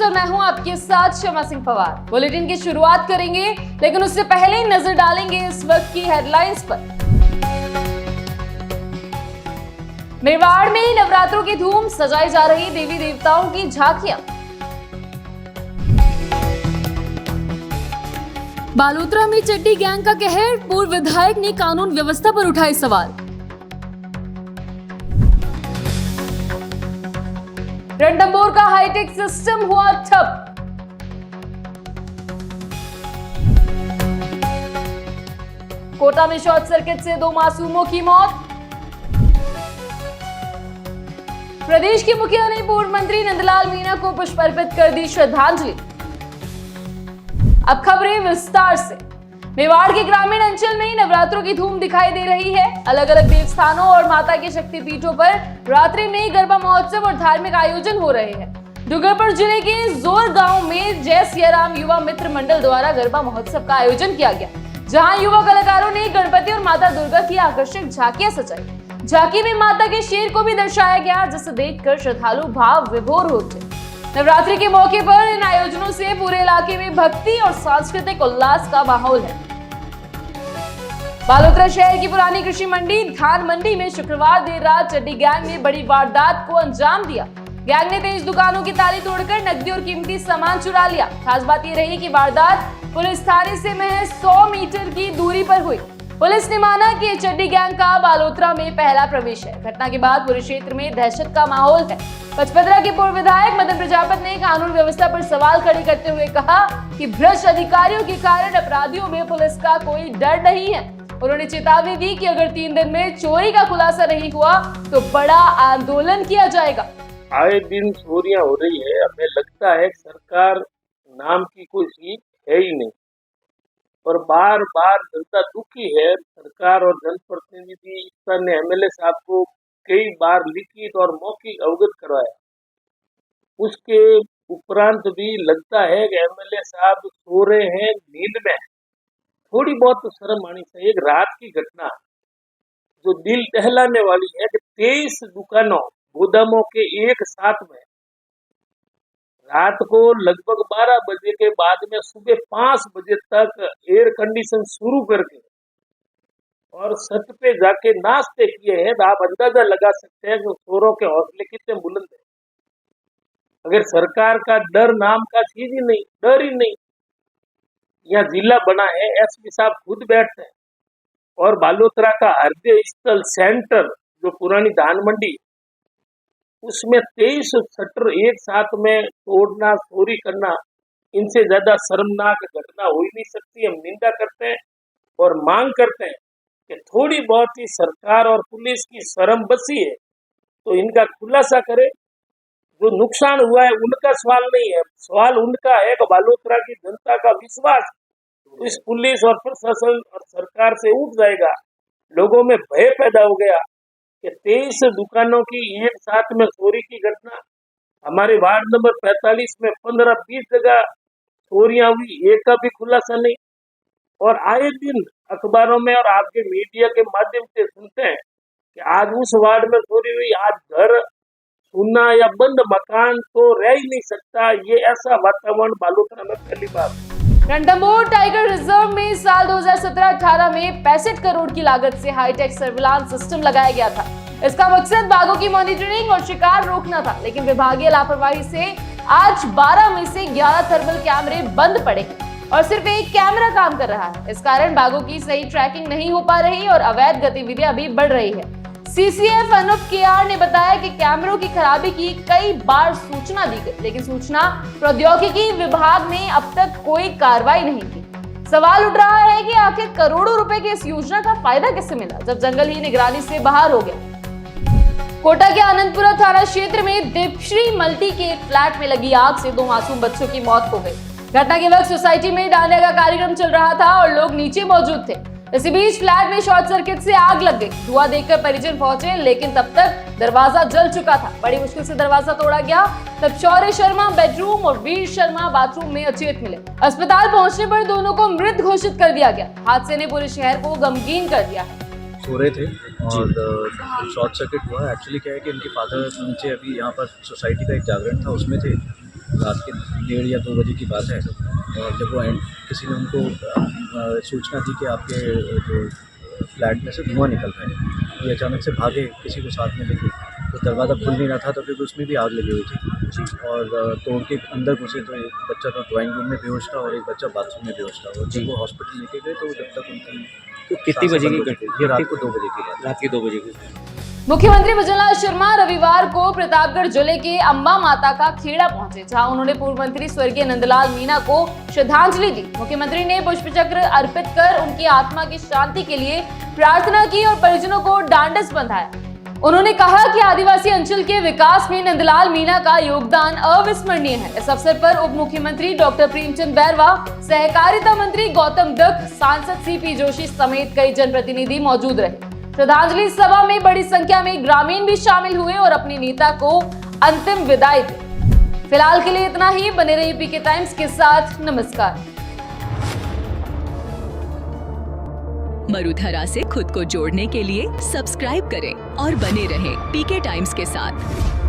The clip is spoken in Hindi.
और मैं हूं आपके साथ शमा सिंह पवार। बुलेटिन की शुरुआत करेंगे, लेकिन उससे पहले ही नजर डालेंगे इस वक्त की हेडलाइंस पर। मेवाड़ में नवरात्रों की धूम, सजाई जा रही देवी देवताओं की झांकियां। बालोतरा में चड्डी गैंग का कहर, पूर्व विधायक ने कानून व्यवस्था पर उठाए सवाल। रणथंभौर का हाईटेक सिस्टम हुआ ठप। कोटा में शॉर्ट सर्किट से 2 मासूमों की मौत। प्रदेश के मुखिया ने पूर्व मंत्री नंदलाल मीणा को पुष्प अर्पित कर दी श्रद्धांजलि। अब खबरें विस्तार से। मेवाड़ के ग्रामीण अंचल में नवरात्रों की धूम दिखाई दे रही है। अलग अलग देवस्थानों और माता के शक्तिपीठों पर रात्रि में गरबा महोत्सव और धार्मिक आयोजन हो रहे हैं। डूंगरपुर जिले के जोर गांव में जय सियाराम युवा मित्र मंडल द्वारा गरबा महोत्सव का आयोजन किया गया, जहां युवा कलाकारों ने गणपति और माता दुर्गा की आकर्षक झांकियां सजाई। झांकी में माता के शेर को भी दर्शाया गया, जिसे देखकर श्रद्धालु भाव विभोर हो उठे। नवरात्रि के मौके पर इन आयोजनों से पूरे इलाके में भक्ति और सांस्कृतिक उल्लास का माहौल है। बालोतरा शहर की पुरानी कृषि मंडी धान मंडी में शुक्रवार देर रात चड्डी गैंग ने बड़ी वारदात को अंजाम दिया। गैंग ने 23 दुकानों की ताली तोड़कर नकदी और कीमती सामान चुरा लिया। खास बात यह रही कि वारदात पुलिस थाने से महज 100 मीटर की दूरी पर हुई। पुलिस ने माना कि चड्डी गैंग का बालोतरा में पहला प्रवेश है। घटना के बाद पूरे क्षेत्र में दहशत का माहौल है। पचपदरा के पूर्व विधायक मदन प्रजापत ने कानून व्यवस्था पर सवाल खड़े करते हुए कहा कि भ्रष्ट अधिकारियों के कारण अपराधियों में पुलिस का कोई डर नहीं है। उन्होंने चेतावनी दी कि अगर 3 दिन में चोरी का खुलासा नहीं हुआ तो बड़ा आंदोलन किया जाएगा। आए दिन चोरियां हो रही है। हमें लगता है सरकार नाम की कोई चीज है ही नहीं और बार बार जनता दुखी है। सरकार और जनप्रतिनिधि ने एमएलए साहब को कई बार लिखित और मौखिक अवगत करवाया। उसके उपरांत भी लगता है कि एमएलए साहब सो रहे हैं नींद में। थोड़ी बहुत तो शर्म आनी चाहिए। एक रात की घटना जो दिल दहलाने वाली है कि 23 दुकानों गोदामों के एक साथ में रात को लगभग 12 बजे के बाद में सुबह 5 बजे तक एयर कंडीशन शुरू करके और छत पे जाके नाश्ते किए हैं। तो आप अंदाजा लगा सकते हैं कि चोरों के हौसले कितने बुलंद है। अगर सरकार का डर नाम का चीज ही नहीं, डर ही नहीं। यहाँ जिला बना है, एसपी साहब खुद बैठते हैं और बालोतरा का हृदय स्थल सेंटर जो पुरानी धान मंडी, उसमें 23 शटर एक साथ में तोड़ना, चोरी करना, इनसे ज्यादा शर्मनाक घटना हो ही नहीं सकती। हम निंदा करते हैं और मांग करते हैं कि थोड़ी बहुत ही सरकार और पुलिस की शर्म बसी है तो इनका खुलासा करे। जो नुकसान हुआ है उनका सवाल नहीं है, सवाल उनका है कि बालोतरा की जनता का विश्वास इस पुलिस और प्रशासन और सरकार से उठ जाएगा। लोगों में भय पैदा हो गया कि 23 दुकानों की एक साथ में चोरी की घटना। हमारे वार्ड नंबर 45 में 15-20 जगह चोरियां हुई, एक का भी खुलासा नहीं। और आए दिन अखबारों में और आपके मीडिया के माध्यम से सुनते हैं कि आज उस वार्ड में चोरी हुई, आज घर सुना या बंद मकान तो रह ही नहीं सकता। ये ऐसा वातावरण बालोतरा में पहली बार। रणथंभौर टाइगर रिजर्व में साल 2017-18 में 65 करोड़ की लागत से हाईटेक सर्विलांस सिस्टम लगाया गया था। इसका मकसद बाघों की मॉनिटरिंग और शिकार रोकना था, लेकिन विभागीय लापरवाही से आज 12 में से 11 थर्मल कैमरे बंद पड़े और सिर्फ एक कैमरा काम कर रहा है। इस कारण बाघों की सही ट्रैकिंग नहीं हो पा रही और अवैध गतिविधियां भी बढ़ रही है। सीसीएफ अनूप केआर ने बताया कि कैमरों की खराबी की कई बार सूचना दी गई, लेकिन सूचना प्रौद्योगिकी विभाग ने अब तक कोई कार्रवाई नहीं की। सवाल उठ रहा है कि आखिर करोड़ों रुपए की इस योजना का फायदा किसे मिला, जब जंगल ही निगरानी से बाहर हो गया। कोटा के आनंदपुरा थाना क्षेत्र में दीपश्री मल्टी के फ्लैट में लगी आग से 2 मासूम बच्चों की मौत हो गई। घटना के वक्त सोसाइटी में डांडिया का कार्यक्रम चल रहा था और लोग नीचे मौजूद थे। इसी बीच फ्लैट में शॉर्ट सर्किट से आग लग गई। धुआं देखकर परिजन पहुंचे, लेकिन तब तक दरवाजा जल चुका था। बड़ी मुश्किल से दरवाजा तोड़ा गया। तब शौर्य शर्मा बेडरूम और वीर शर्मा बाथरूम में अचेत मिले। अस्पताल पहुंचने पर दोनों को मृत घोषित कर दिया गया। हादसे ने पूरे शहर को गमगीन कर दिया है। सो रहे थे और शॉर्ट सर्किट हुआ। एक्चुअली क्या है कि इनके फादर नीचे अभी यहाँ पर सोसाइटी का एक जागरण था उसमें थे रात के 1:30 या 2 बजे की बात है। और जब वो किसी ने उनको सूचना दी कि आपके जो फ्लैट में से धुआं निकल रहा है, ये अचानक से भागे किसी को साथ में लेके, तो दरवाज़ा खुल नहीं रहा था, तो फिर उसमें भी आग लगी हुई थी और तोड़ के अंदर घुसे। तो एक बच्चा तो ड्राइंग रूम में बेहोश था और एक बच्चा बाथरूम में बेहोश था, और जब वो हॉस्पिटल लेके गए तो जब तक उनकी तो कितनी बजे की घटना? ये रात को 2 बजे की बात है। रात के 2 बजे की। मुख्यमंत्री भजनलाल शर्मा रविवार को प्रतापगढ़ जिले के अंबा माता का खेड़ा पहुंचे, जहां उन्होंने पूर्व मंत्री स्वर्गीय नंदलाल मीणा को श्रद्धांजलि दी। मुख्यमंत्री ने पुष्पचक्र अर्पित कर उनकी आत्मा की शांति के लिए प्रार्थना की और परिजनों को ढांढस बंधाया। उन्होंने कहा कि आदिवासी अंचल के विकास में नंदलाल मीणा का योगदान अविस्मरणीय है। इस अवसर पर उप मुख्यमंत्री डॉक्टर प्रेमचंद बैरवा, सहकारिता मंत्री गौतम दत्त, सांसद सीपी जोशी समेत कई जनप्रतिनिधि मौजूद रहे। श्रद्धांजलि सभा में बड़ी संख्या में ग्रामीण भी शामिल हुए और अपने नेता को अंतिम विदाई दी। फिलहाल के लिए इतना ही। बने रहिए पीके टाइम्स के साथ। नमस्कार। मरुधरा से खुद को जोड़ने के लिए सब्सक्राइब करें और बने रहें पीके टाइम्स के साथ।